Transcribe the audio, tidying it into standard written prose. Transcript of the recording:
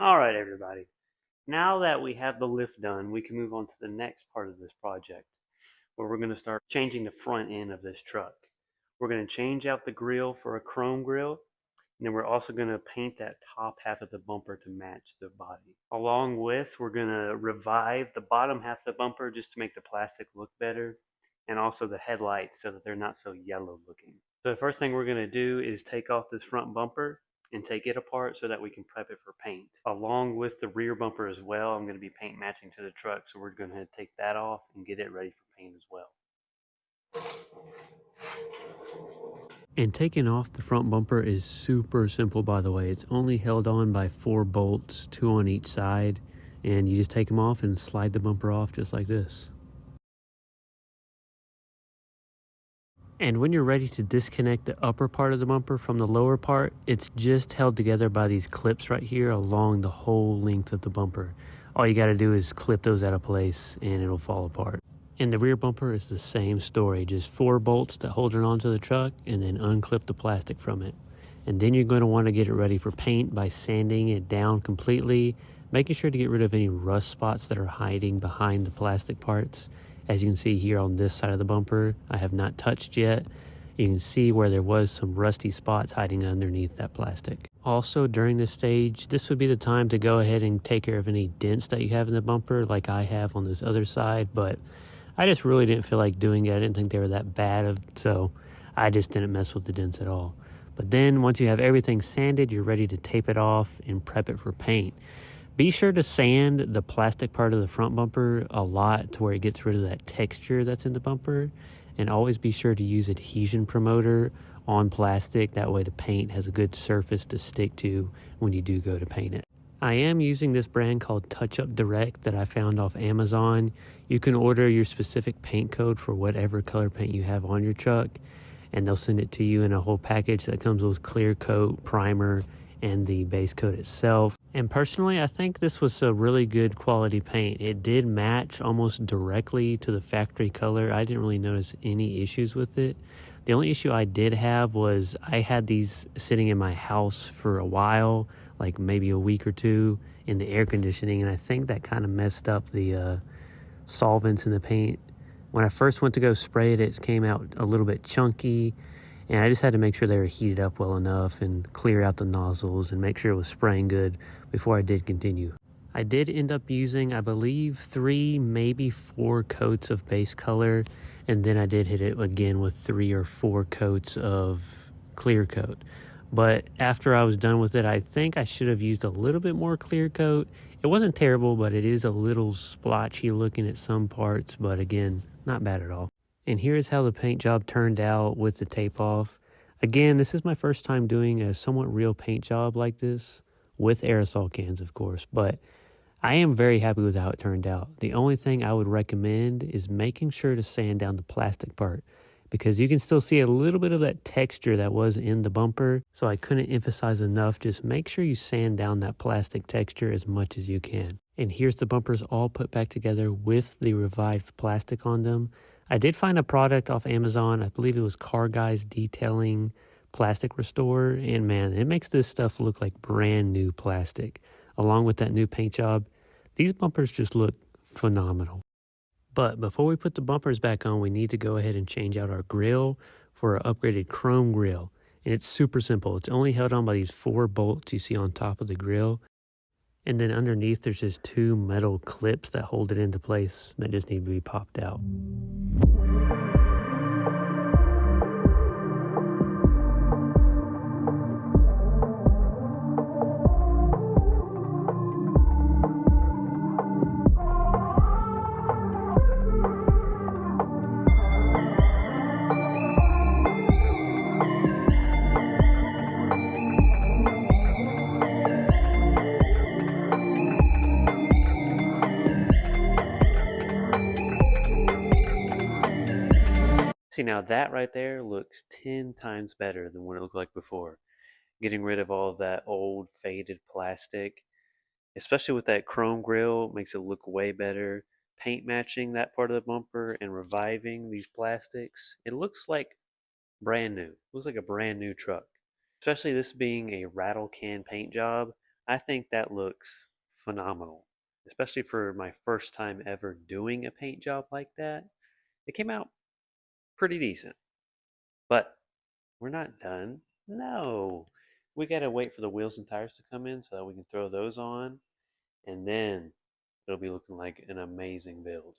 Alright everybody, now that we have the lift done, we can move on to the next part of this project, where we're going to start changing the front end of this truck. We're going to change out the grill for a chrome grill, and then we're also going to paint that top half of the bumper to match the body. Along with, we're going to revive the bottom half of the bumper just to make the plastic look better, and also the headlights so that they're not so yellow looking. So the first thing we're going to do is take off this front bumper and take it apart so that we can prep it for paint. Along with the rear bumper as well, I'm going to be paint matching to the truck, so we're going to take that off and get it ready for paint as well. And taking off the front bumper is super simple, by the way. It's only held on by 4 bolts, 2 on each side, and you just take them off and slide the bumper off just like this. And when you're ready to disconnect the upper part of the bumper from the lower part, it's just held together by these clips right here along the whole length of the bumper. All you got to do is clip those out of place and it'll fall apart. And the rear bumper is the same story, just 4 bolts that hold it onto the truck and then unclip the plastic from it. And then you're going to want to get it ready for paint by sanding it down completely, making sure to get rid of any rust spots that are hiding behind the plastic parts. As you can see here on this side of the bumper, I have not touched yet. You can see where there was some rusty spots hiding underneath that plastic. Also, during this stage, this would be the time to go ahead and take care of any dents that you have in the bumper like I have on this other side, but I just really didn't feel like doing it. I didn't think they were that bad, so I just didn't mess with the dents at all. But then once you have everything sanded, you're ready to tape it off and prep it for paint. Be sure to sand the plastic part of the front bumper a lot to where it gets rid of that texture that's in the bumper. And always be sure to use adhesion promoter on plastic. That way the paint has a good surface to stick to when you do go to paint it. I am using this brand called Touch Up Direct that I found off Amazon. You can order your specific paint code for whatever color paint you have on your truck, and they'll send it to you in a whole package that comes with clear coat, primer, and the base coat itself. And personally, I think this was a really good quality paint. It did match almost directly to the factory color. I didn't really notice any issues with it. The only issue I did have was I had these sitting in my house for a while, like maybe a week or two in the air conditioning, and I think that kind of messed up the solvents in the paint. When I first went to go spray it, it came out a little bit chunky, and I just had to make sure they were heated up well enough and clear out the nozzles and make sure it was spraying good before I did continue. I did end up using, I believe, 3, maybe 4 coats of base color, and then I did hit it again with 3 or 4 coats of clear coat. But after I was done with it, I think I should have used a little bit more clear coat. It wasn't terrible, but it is a little splotchy looking at some parts, but again, not bad at all. And here's how the paint job turned out with the tape off. Again, this is my first time doing a somewhat real paint job like this, with aerosol cans, of course, but I am very happy with how it turned out. The only thing I would recommend is making sure to sand down the plastic part, because you can still see a little bit of that texture that was in the bumper, so I couldn't emphasize enough, just make sure you sand down that plastic texture as much as you can. And here's the bumpers all put back together with the revived plastic on them. I did find a product off Amazon, I believe it was Car Guys Detailing Plastic Restorer, and man, it makes this stuff look like brand new plastic. Along with that new paint job, these bumpers just look phenomenal. But before we put the bumpers back on, we need to go ahead and change out our grill for an upgraded chrome grill. And it's super simple. It's only held on by these 4 bolts you see on top of the grill. And then underneath there's just 2 metal clips that hold it into place that just need to be popped out. See, now that right there looks 10 times better than what it looked like before. Getting rid of all of that old faded plastic, especially with that chrome grill, makes it look way better. Paint matching that part of the bumper and reviving these plastics, it looks like brand new. It looks like a brand new truck. Especially this being a rattle can paint job, I think that looks phenomenal, especially for my first time ever doing a paint job like that. It came out pretty decent, but we're not done. No, we gotta wait for the wheels and tires to come in so that we can throw those on, and then it'll be looking like an amazing build.